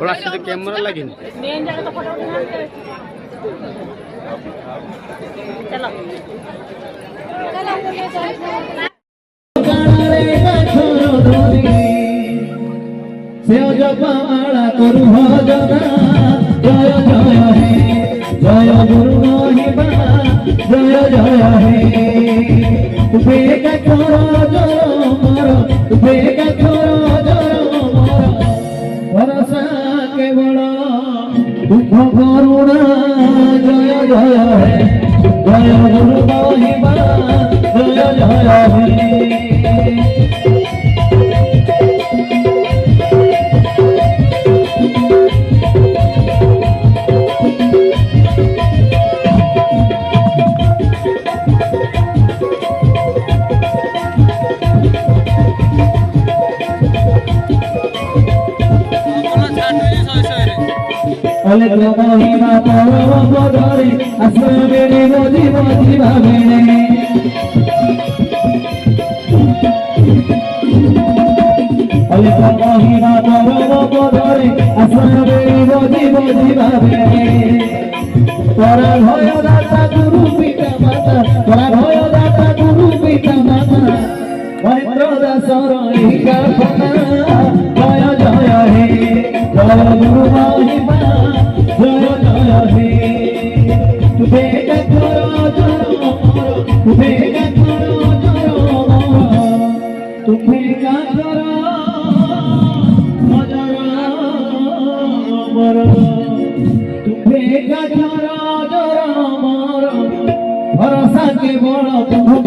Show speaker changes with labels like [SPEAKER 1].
[SPEAKER 1] थोड़ा से कैमरा लगी
[SPEAKER 2] मेन जगह तो फोटो चलो
[SPEAKER 3] जपाला करु भजना जय जय हे जय गुरु महिमा जय जय हे बेग छोर जर मोर बेग छोर जर मोर भरोसा केवल दुख करुणा जय जय हे जय गुरु महिमा जय जय हे अलेक महिमा तोर बदरे आश्रय बोझी बोझी भाविने अलेक महिमा तोर बदरे आश्रय बोझी बोझी भाविने तोरा भय दाता गुरु पिता माता तोरा भय दाता गुरु पिता माता महेंद्र दासर एही प्रार्थना जय जय हे जय गुरु महिमा जय जय हे बेग छोर जर मोर बेग छोर जर मोर बेग छोर मोर बेग छोर जर मोर भरोसा केवल तुम